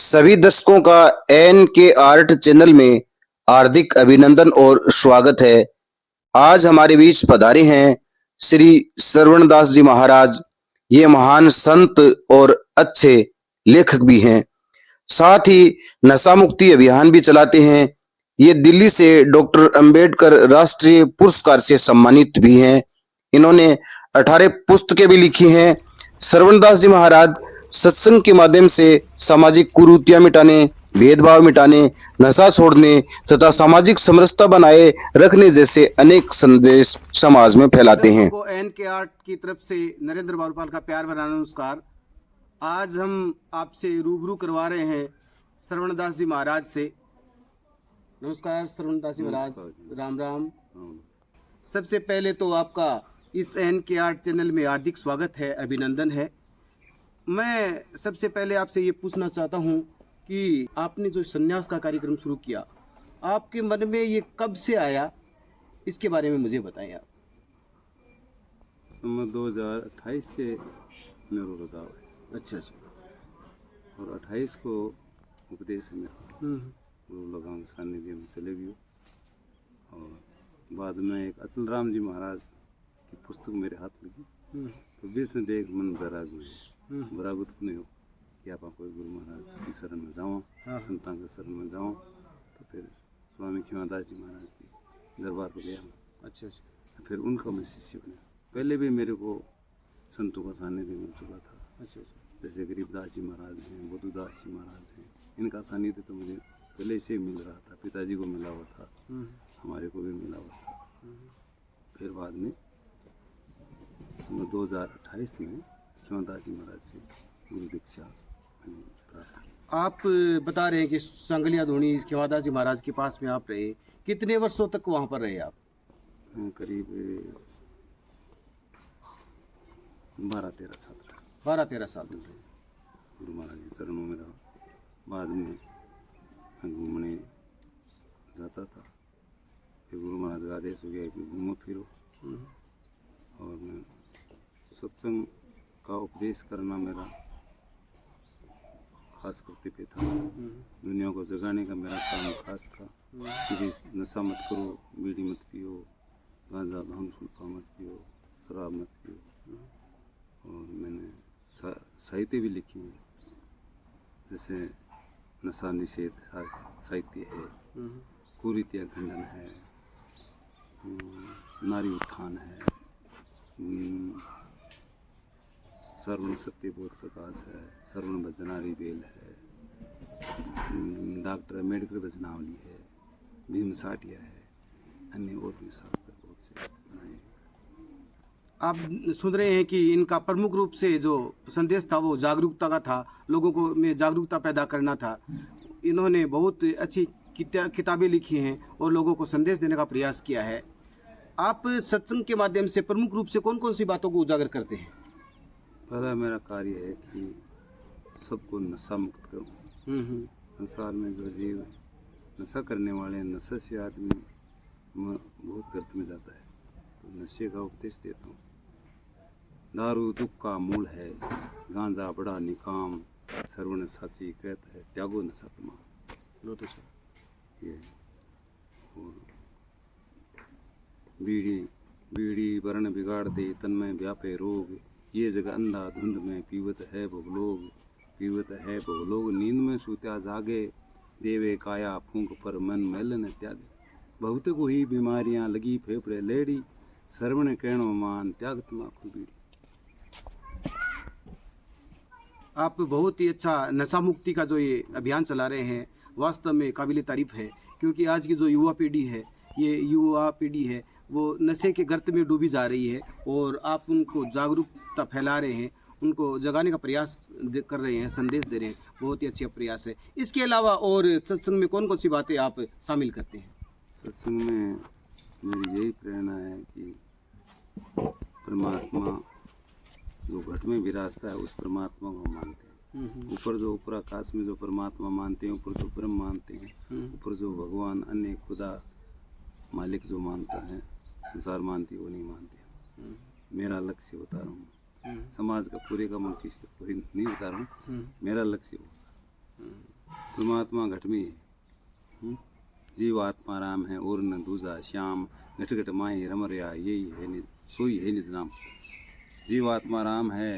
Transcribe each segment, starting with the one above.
सभी दर्शकों का एन के आर्ट चैनल में हार्दिक अभिनंदन और स्वागत है। आज हमारे बीच पधारे हैं श्री श्रवणदास जी महाराज। ये महान संत और अच्छे लेखक भी हैं। साथ ही नशा मुक्ति अभियान भी चलाते हैं। ये दिल्ली से डॉक्टर अंबेडकर राष्ट्रीय पुरस्कार से सम्मानित भी हैं। इन्होंने 18 पुस्तकें भी लिखी हैं। श्रवणदास जी महाराज सत्संग के माध्यम से सामाजिक कुरीतियां मिटाने, भेदभाव मिटाने, नशा छोड़ने तथा सामाजिक समरसता बनाए रखने जैसे अनेक संदेश समाज में फैलाते हैं। को एन के आर्ट की तरफ से नरेंद्र बाबूपाल का प्यार भरा नमस्कार। आज हम आपसे रूबरू करवा रहे हैं श्रवणदास जी महाराज से। नमस्कार श्रवणदास जी महाराज, राम राम। सबसे पहले तो आपका इस एन के आर्ट चैनल में हार्दिक स्वागत है, अभिनंदन है। मैं सबसे पहले आपसे ये पूछना चाहता हूँ कि आपने जो संन्यास का कार्यक्रम शुरू किया, आपके मन में ये कब से आया, इसके बारे में मुझे बताएं आप। 2028 से मेरे को बताओ है। अच्छा। और 28 को उपदेश में गुरु लगाम के सानिध्य में चले गए। और बाद में एक अचल राम जी महाराज की पुस्तक मेरे हाथ लगी, तो बीच में देख मन बराग हुए, बरागुत नहीं हो कि आप कोई गुरु महाराज की शरण में जाओ, संतां के शरण में जाओ। तो फिर स्वामी खिमादास जी महाराज की दरबार पर गया। अच्छा। फिर उनका मैं शिष्य बना। पहले भी मेरे को संतों का सानिध्य मिल चुका था। अच्छा। जैसे गरीबदास जी महाराज हैं, बुद्धदास जी महाराज हैं, इनका सानिध्य तो मुझे पहले से ही मिल रहा था। पिताजी को मिला हुआ था, हमारे को भी मिला हुआ था। फिर बाद में 2028 में खिमादास जी महाराज से गुरु दीक्षा मैंने प्राप्त। आप बता रहे हैं कि संगलिया धोनी खिमादास जी महाराज के पास में आप रहे, कितने वर्षों तक वहाँ पर रहे आप? करीब 12-13 साल तक। 12-13 साल तक गुरु महाराज की शरणों में रहा। बाद में मैं घूमने जाता था। फिर गुरु महाराज का आदेश हो गया कि घूमो फिरो। और मैं सत्संग का उपदेश करना मेरा खास कर्तव्य था। दुनिया को जगाने का मेरा काम खास था कि नशा मत करो, बीड़ी मत पियो, गांजा भांग सुल्फा मत पियो, शराब मत पियो। और मैंने साहित्य भी लिखी है, जैसे नशा निषेध साहित्य है, कुरीतियाँ खंडन है, नारी उत्थान है, सर्वण सत्य बोध प्रकाश है, सर्वण भजनारी बेल है, डॉक्टर अम्बेडकर भजनावली है, भीम साटिया है, अन्य और भी शास्त्र बहुत से बनाए हैं। आप सुन रहे हैं कि इनका प्रमुख रूप से जो संदेश था वो जागरूकता का था, लोगों को में जागरूकता पैदा करना था। इन्होंने बहुत अच्छी किताबें लिखी हैं और लोगों को संदेश देने का प्रयास किया है। आप सत्संग के माध्यम से प्रमुख रूप से कौन कौन सी बातों को उजागर करते हैं? पहला मेरा कार्य है कि सबको नशा मुक्त करूं। संसार में जो जीव नशा करने वाले हैं, नशे से आदमी बहुत गर्त में जाता है, तो नशे का उपदेश देता हूँ। दारू दुख का मूल है, गांजा बड़ा निकाम, सर्वण साची कहता है, त्यागो नशा तमाम। ये और बीड़ी वर्ण बिगाड़ दे, तन में व्यापे रोग, ये जगह अंधा धुंध में पीवत है बहुलोग, पीवत है बहुलोग, नींद में सूत्या जागे, देवे काया फूंक पर मन मैल न त्यागे, बहुत को ही बीमारियां लगी फेफड़े लेडी, सर्वण कहणो मान त्याग तमाकू बीड़ी। आप बहुत ही अच्छा नशा मुक्ति का जो ये अभियान चला रहे हैं, वास्तव में काबिल तारीफ है। क्योंकि आज की जो युवा पीढ़ी है, ये युवा पीढ़ी है वो नशे के गर्त में डूबी जा रही है, और आप उनको जागरूकता फैला रहे हैं, उनको जगाने का प्रयास कर रहे हैं, संदेश दे रहे हैं। बहुत ही अच्छा प्रयास है। इसके अलावा और सत्संग में कौन कौन सी बातें आप शामिल करते हैं? सत्संग में मेरी यही प्रेरणा है कि परमात्मा जो घट में विराजता है, उस परमात्मा को मानते हैं। ऊपर जो ऊपर आकाश में जो परमात्मा मानते हैं, ऊपर जो ब्रह्म मानते हैं, ऊपर जो भगवान अन्य खुदा मालिक जो मानता है, संसार मानती वो नहीं मानते। मेरा लक्ष्य बता रहा हूँ, समाज का पूरे का मैं किसी पूरी नहीं बता रहा हूँ, मेरा लक्ष्य वो। परमात्मा घट में है। जीव आत्मा राम है और न दूजा श्याम, घट घट माही रम रया यही है सोई है निज नाम। जीव आत्मा राम है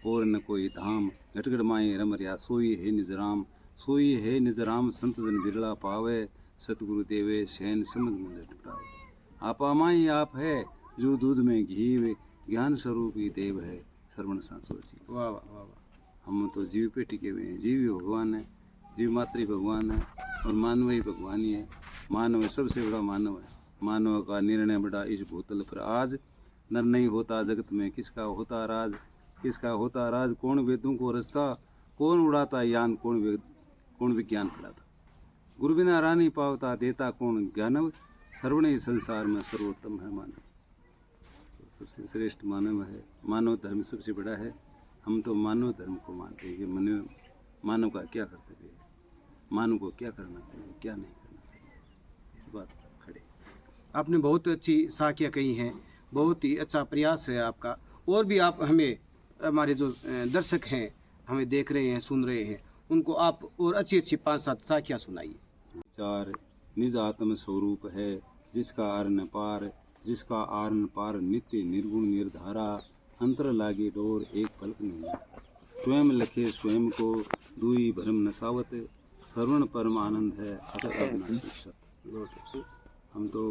और न कोई धाम, घट घट माही रम रया सोई है निज राम। सोई है निज राम संत जन बिरला पावे, सतगुरु देवे शहन समझ में जट पावे। आपा माही आप है जो दूध में घी, ज्ञान स्वरूप ही देव है श्रवण सांसो जी। वाह वाह वाह वाह। हम तो जीव पे टिके हुए हैं। जीव ही भगवान है, जीव मात्र ही भगवान है और मानव ही भगवान ही है। मानव सबसे बड़ा मानव है। मानव का निर्णय बड़ा इस भूतल पर आज, नर नहीं होता जगत में किसका होता राज। किसका होता राज, कौन वेदों को रचता, कौन उड़ाता यान, कौन विज्ञान कराता। गुरु बिना रानी पावता, देता कौन ज्ञानव, सर्वण ही संसार में सर्वोत्तम है मानव। तो सबसे श्रेष्ठ मानव है। मानव धर्म सबसे बड़ा है। हम तो मानव धर्म को मानते हैं कि मानव का क्या कर्तव्य है, मानव को क्या करना चाहिए, क्या नहीं करना चाहिए, इस बात पर खड़े। आपने बहुत अच्छी साखियाँ कही हैं, बहुत ही अच्छा प्रयास है आपका। और भी आप हमें, हमारे जो दर्शक हैं हमें देख रहे हैं, सुन रहे हैं, उनको आप और अच्छी अच्छी 5-7 साखियाँ सुनाइए। 4 निज आत्म स्वरूप है जिसका अर्न पार, जिसका आर्न पार नित्य निर्गुण निर्धारा। अंतर लागे डोर एक पलक नहीं, स्वयं लखे स्वयं को दुई भरम नसावत। श्रवण परम आनंद है अत अविनाशी सत। हम तो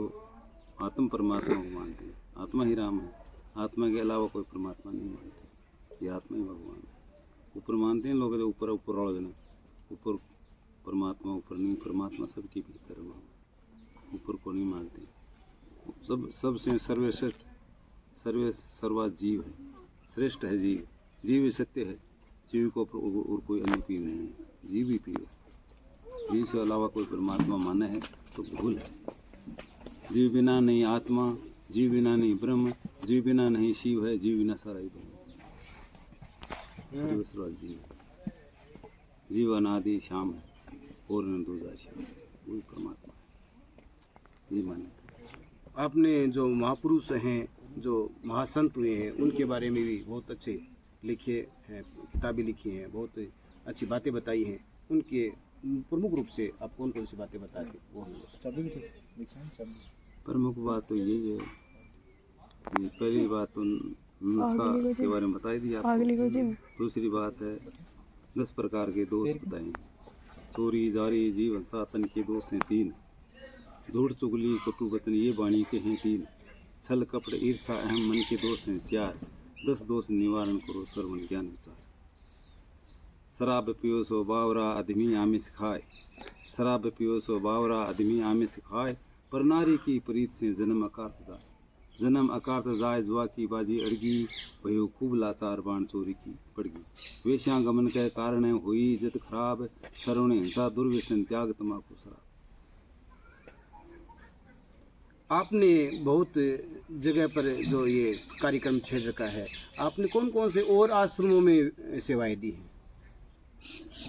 आत्म परमात्मा को मानते हैं। आत्मा ही राम है। आत्मा के अलावा कोई परमात्मा नहीं मानते। ये आत्मा ही भगवान है। ऊपर मानते हैं लोग, ऊपर ऊपर वाले दिन ऊपर परमात्मा, ऊपर नहीं, परमात्मा सबके भीतर है। ऊपर को नहीं मानते। सबसे सर्वश्रेष्ठ सर्वा जीव है। श्रेष्ठ है जीव। जीव ही सत्य है। जीव को और कोई अन्य पीव नहीं है। जीव ही पीव है। जीव से अलावा कोई परमात्मा माने है तो भूल है। जीव बिना नहीं आत्मा, जीव बिना नहीं ब्रह्म, जीव बिना नहीं शिव है, जीव बिना सारा ही ब्रह्म। सर्वश्रेष्ठ जीव है। जीव अनादि श्याम है और न दूजा श्याम, वही परमात्मा है। ये माने। आपने जो महापुरुष हैं, जो महासंत हुए हैं, उनके बारे में भी बहुत अच्छे लिखे हैं, किताबें लिखी हैं, बहुत अच्छी बातें बताई हैं। उनके प्रमुख रूप से आप कौन कौन सी बातें बताते हैं वो हमें। प्रमुख बात तो यही है कि पहली बात तो नशा के बारे में बताई दी आपको। दूसरी बात है 10 प्रकार के दोष बताए। चोरी जारी जीव हिंसा तन के दोष हैं 3। धूढ़ चुगली कटु वचन ये वाणी के हैं 3। छल कपट ईर्षा अहम मन के दोष हैं 4। 10 दोष निवारण करो श्रवण ज्ञान विचार। शराब पियो सो बावरा आदमी आमिष खाए। शराब पियो सो बावरा आदमी आमिष खाए, पर नारी की प्रीत से जन्म अकार्त जाए। जन्म अकार्त जाए जुआ की बाजी अड़गी, भयो खूब लाचार बाण चोरी की पड़गी। वेश्यागमन के कारण हुई इज्जत खराब, श्रवण हिंसा दुर्व्यसन त्याग तमाकू शराब। आपने बहुत जगह पर जो ये कार्यक्रम छेड़ रखा है, आपने कौन कौन से और आश्रमों में सेवाएं दी हैं?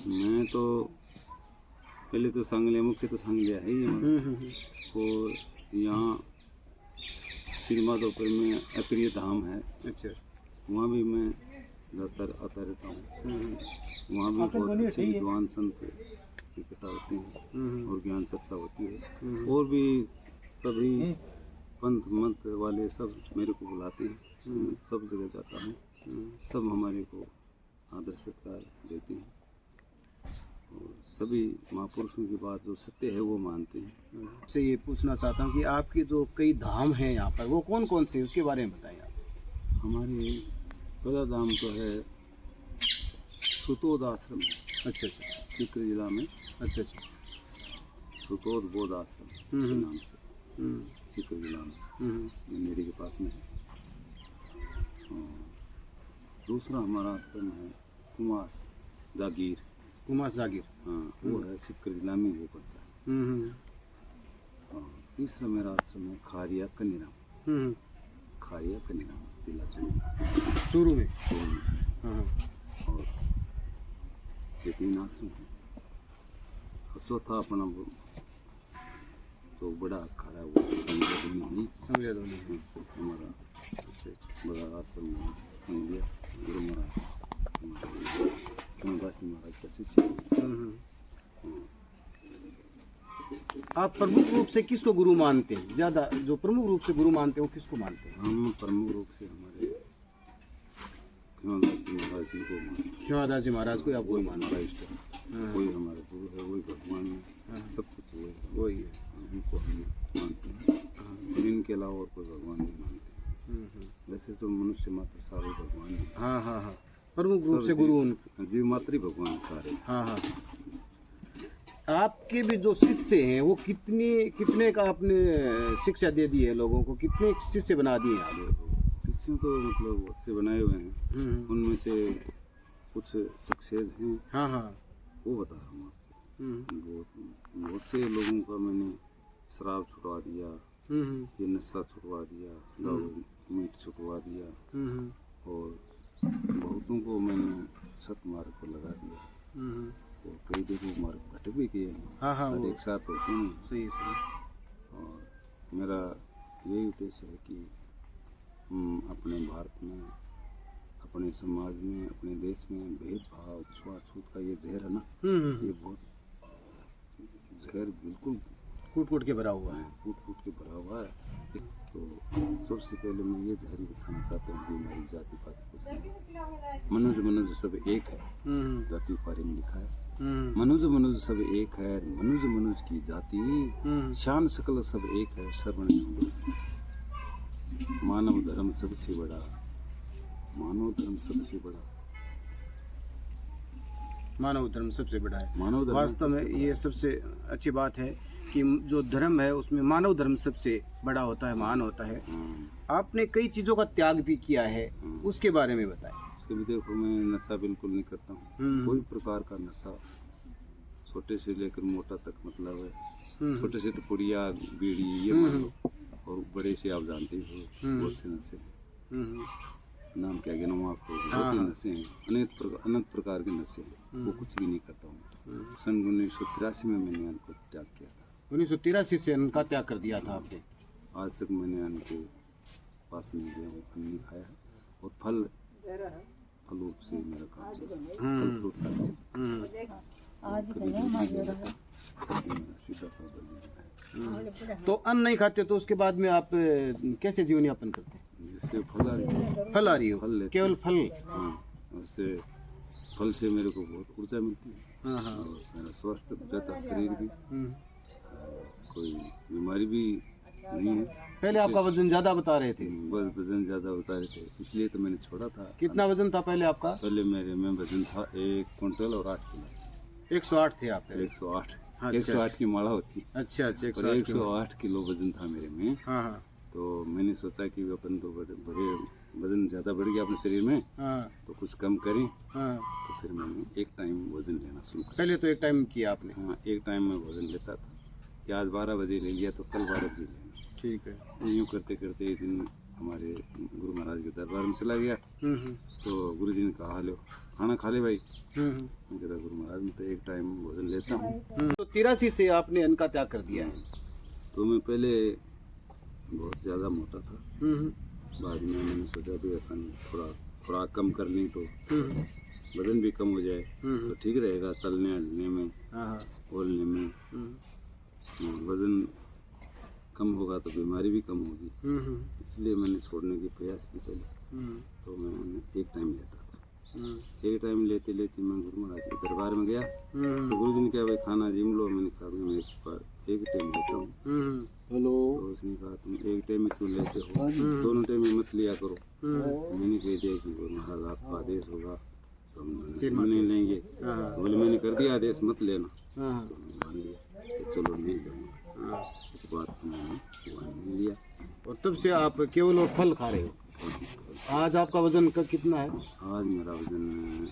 मैं तो पहले तो सांगलिया, मुख्य तो सांगलिया है ही। और यहाँ श्री माधोपुर में अक्रिय धाम है। अच्छा। वहाँ भी मैं आता रहता हूँ। वहाँ भी बहुत अच्छे विद्वान संत इकट्ठा होते हैं और ज्ञान चर्चा होती है। और भी सभी पंथ मत वाले सब मेरे को बुलाते हैं। मैं सब जगह जाता हूँ। सब हमारे को आदर सत्कार देते हैं और सभी महापुरुषों की बात जो सत्य है वो मानते हैं। आपसे ये पूछना चाहता हूँ कि आपके जो कई धाम हैं यहाँ पर, वो कौन कौन से, उसके बारे में बताएं आप। हमारे पहला धाम तो है सुतोद आश्रम। अच्छा। चित्र जिला में। अच्छा। सुतोद बोध आश्रम के नाम से चित्र जिला में नेड़ी के पास में है। और दूसरा हमारा आश्रम है कुमास जागीर। हाँ, वो है चित्र जिला में, वो पड़ता है। और तीसरा मेरा आश्रम है खारिया कनीराम। खारिया कनीराम जिला चूरू में। और ये 3 आश्रम है। और चौथा अपना तो बड़ा अखाड़ा है, वो समझिए हमारा बड़ा आश्रम है संगलिया गुरु महाराज, दासी महाराज का शिष्य। आप प्रमुख रूप से किसको गुरु मानते हैं? ज्यादा जो प्रमुख रूप से गुरु मानते हैं वो किसको मानते हैं? हम प्रमुख रूप से हमारे खिमादास जी महाराज जी को मानते हैं। खिमादास जी महाराज को आप गुरु मानते हैं? इष्ट है, वही हमारा गुरु है, वही भगवान है, सब कुछ वही है, वही है। उनको हम मानते हैं। और इनके अलावा और कोई भगवान नहीं मानते। वैसे तो मनुष्य मात्र सारे भगवान है। हाँ हाँ हाँ, प्रमुख रूप से गुरु जीव मात्र ही भगवान सारे। हाँ हाँ। आपके भी जो शिष्य हैं वो कितने का आपने शिक्षा दे दी है लोगों को? कितने शिष्य बना दिए आपने? शिष्यों तो मतलब उससे बनाए हुए हैं, उनमें से कुछ सक्सेस हैं। हाँ हाँ। वो बता रहा हूँ आपको। बहुत से लोगों का मैंने शराब छुड़वा दिया, ये नशा छुड़वा दिया, दारू मीट छुड़वा दिया, और बहुतों को मैंने सत मार्ग पर लगा दिया, और कई जगह मार्ग भटक भी किए हैं। हाँ हाँ, सारे एक साथ होते हैं। सही सही। और मेरा यही उद्देश्य है कि अपने भारत में, अपने समाज में, अपने देश में भेदभाव छुआछूत का ये जहर है ना, ये बहुत जहर बिल्कुल कूट कूट के भरा हुआ है। कूट के भरा हुआ है। तो सबसे पहले मैं ये जहर दिखाना चाहता हूँ कि हमारी जाति पाति कुछ नहीं, मनुष्य सब एक है। जाति पारी में लिखा है मनुष्य सब एक है, मनुष्य की जाति, शान सकल सब एक है, श्रवण छोड़ो। मानव धर्म सबसे बड़ा, मानव धर्म सबसे बड़ा, मानव धर्म सबसे बड़ा है। मानव धर्म वास्तव में ये सबसे अच्छी बात है कि जो धर्म है उसमें मानव धर्म सबसे बड़ा होता है, महान होता है। आपने कई चीजों का त्याग भी किया है, उसके बारे में बताएं। कभी देखो, मैं नशा बिल्कुल नहीं करता हूँ, कोई प्रकार का नशा, छोटे से लेकर मोटा तक, मतलब है छोटे से तो पुड़िया बीड़ी ये मान लो, और बड़े से आप जानते हो बहुत से नशे, नाम क्या गिनाऊं आपको, बहुत ही नशे हैं, अनेक प्रकार के नशे हैं, वो कुछ भी नहीं करता हूँ। सन 1983 में मैंने इनको त्याग किया था। 1983 से इनका त्याग कर दिया था आपने? आज तक मैंने इनके पास नहीं गया हूँ, फल नहीं खाया है, और फल रूप से मेरा काम चल रहा है, फल फ्रूट खाता हूँ, सीधा साधा जीवन है। तो अन्न नहीं खाते तो उसके बाद में आप कैसे जीवन यापन करते हैं? जिससे फल आ रही है, फल आ रही हो? फल लेते केवल फल? हाँ, उससे फल से मेरे को बहुत ऊर्जा मिलती है, हाँ हाँ। और मेरा स्वस्थ रहता है शरीर भी, कोई बीमारी भी नहीं है। पहले आपका वजन ज्यादा बता रहे थे? बस वजन ज्यादा बता रहे थे, इसलिए तो मैंने छोड़ा था। कितना वजन था पहले आपका? पहले में वजन था 1 क्विंटल और 8 किलो। 108 थे आप? 108। हाँ, 108 की माला होती। अच्छा अच्छा। 108 किलो वजन था मेरे में। हाँ हाँ। तो मैंने सोचा कि अपन तो वजन ज़्यादा बढ़ गया अपने शरीर में, हाँ तो कुछ कम करें। हाँ। तो फिर मैंने एक टाइम वजन लेना शुरू किया। पहले तो एक टाइम किया आपने? हाँ, एक टाइम में वजन लेता था कि आज 12 बजे ले लिया तो कल 12 बजे लेना। ठीक है। यूँ करते करते एक दिन हमारे गुरु महाराज के दरबार में चला गया। तो गुरु जी ने कहा, लो खाना खा ले भाई। मैं कहता, गुरु महाराज मैं तो एक टाइम भोजन लेता हूँ। तो 83 से आपने अन्न का त्याग कर दिया है? तो मैं पहले बहुत ज़्यादा मोटा था, बाद में मैंने सोचा भी अपन थोड़ा कम कर लें तो वजन भी कम हो जाए तो ठीक रहेगा, चलने हलने में, बोलने में। वजन कम होगा तो बीमारी भी कम होगी, इसलिए मैंने छोड़ने की प्रयास की पहले। तो मैं एक टाइम लेता था। एक टाइम लेते लेते मैं गुरु महाराज के दरबार में गया। तो गुरु जी ने कहा, भाई खाना जिम लो। मैंने कहा, मैं एक टाइम लेता हूँ। हेलो। तो उसने कहा, तुम एक टाइम में क्यों लेते हो, दोनों टाइम में मत लिया करो। मैंने कह दिया कि गुरु महाराज आपका आदेश होगा तो हम नहीं लेंगे। बोले, मैंने कर दिया आदेश, मत लेना। तो मैंने मान लिया कि चलो नहीं लूँगा। इस बात को मैंने मान लिया, और तब से आप केवल और फल खा रहे हो? आज आपका वजन का कितना है? आज मेरा वजन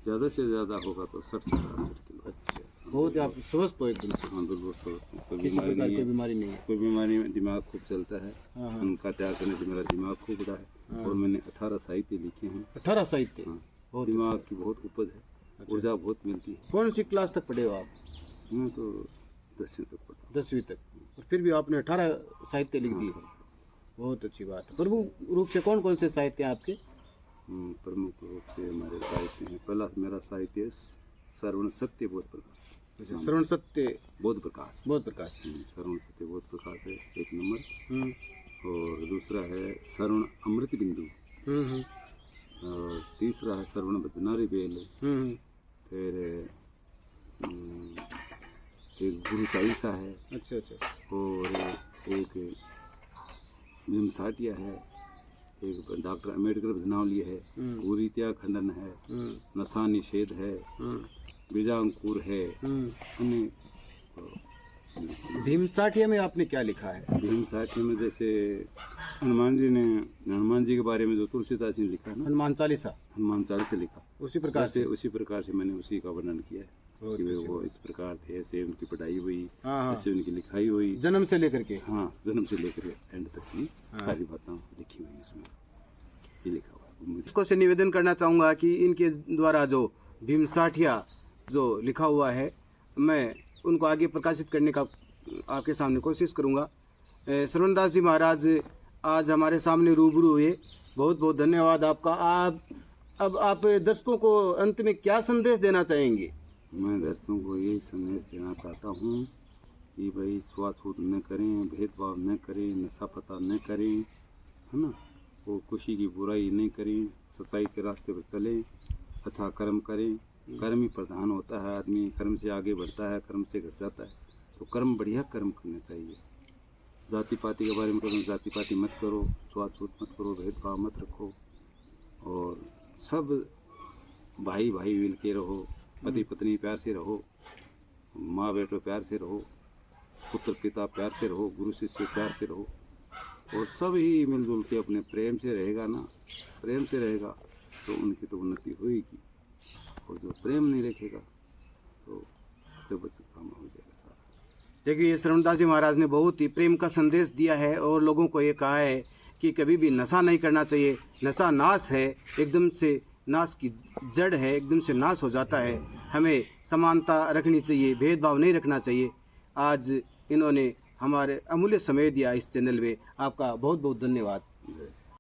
ज़्यादा से ज़्यादा होगा तो 60-68 किलो। अच्छा, बहुत आप स्वस्थ हो एकदम से? हाँ, बिल्कुल स्वस्थ हूँ, कोई किसी बीमारी प्रकार नहीं की है। बीमारी नहीं है? कोई बीमारी में दिमाग खूब चलता है। उनका त्याग करने से मेरा दिमाग खूब रहा है। और मैंने 18 साहित्य लिखे हैं। 18 साहित्य? हाँ, दिमाग की बहुत उपज है, ऊर्जा बहुत मिलती है। कौन सी क्लास तक पढ़े हो आप? मैं तो 10वीं तक पढ़ा। 10वीं तक? और फिर भी आपने 18 साहित्य लिख दिए? बहुत अच्छी बात है। प्रमुख रूप से कौन कौन से साहित्य हैं आपके? प्रमुख रूप से हमारे साहित्य हैं, पहला मेरा साहित्य श्रवण सत्य बोध प्रकाश। अच्छा, श्रवण सत्य बोध प्रकाश। बोध प्रकाश। श्रवण सत्य बोध प्रकाश है 1 नंबर। हम्म, और दूसरा है श्रवण अमृत बिंदु। हम्म, और तीसरा है श्रवण बदनारी बेल। हम्म, फिर एक गुरु चालीसा है। अच्छा अच्छा। और एक भीम साटिया है। एक डॉक्टर अम्बेडकर भजनावली है। पूरी त्याग खंडन है। नशा निषेध है। बीजांकुर है। अन्य भीम साठिया में आपने क्या लिखा है? भीम साटिया में जैसे हनुमान जी के बारे में जो तुलसीदास जी ने लिखा है ना, हनुमान चालीसा, हनुमान चालीसा लिखा, उसी प्रकार से उसी प्रकार से मैंने उसी का वर्णन किया है कि वो इस प्रकार थे, ऐसे उनकी पढ़ाई हुई, ऐसे उनकी लिखाई हुई, जन्म से लेकर के। हाँ, जन्म से लेकर एंड तक की सारी बातें लिखी हुई इसमें, ये लिखा हुआ। इसको से निवेदन करना चाहूँगा कि इनके द्वारा जो भीम साठिया जो लिखा हुआ है, मैं उनको आगे प्रकाशित करने का आपके सामने कोशिश करूँगा। श्रवणदास जी महाराज आज हमारे सामने रूबरू हुए, बहुत बहुत धन्यवाद आपका। अब आप दर्शकों को अंत में क्या संदेश देना चाहेंगे? मैं दर्शकों को यही संदेश देना चाहता हूँ कि भाई छुआछूत न करें, भेदभाव न करें, नशा पता न करें, है ना, वो खुशी की बुराई नहीं करें, सच्चाई के रास्ते पर चलें, अच्छा कर्म करें। कर्म ही प्रधान होता है, आदमी कर्म से आगे बढ़ता है, कर्म से घट जाता है, तो कर्म बढ़िया कर्म करने चाहिए। जाति पाति के बारे में करो, जाति पाति मत करो, छुआछूत मत करो, भेदभाव मत रखो, और सब भाई भाई मिल के रहो, पति पत्नी प्यार से रहो, माँ बेटो प्यार से रहो, पुत्र पिता प्यार से रहो, गुरु शिष्य प्यार से रहो, और सब ही मिलजुल के अपने प्रेम से रहेगा ना, प्रेम से रहेगा तो उनकी तो उन्नति होगी, और जो प्रेम नहीं रखेगा तो सब काम हो जाएगा सारा। देखिए, श्रवणदास जी महाराज ने बहुत ही प्रेम का संदेश दिया है और लोगों को ये कहा है कि कभी भी नशा नहीं करना चाहिए। नशा नाश है, एकदम से नाश की जड़ है, एकदम से नाश हो जाता है। हमें समानता रखनी चाहिए, भेदभाव नहीं रखना चाहिए। आज इन्होंने हमारे अमूल्य समय दिया इस चैनल में, आपका बहुत बहुत धन्यवाद।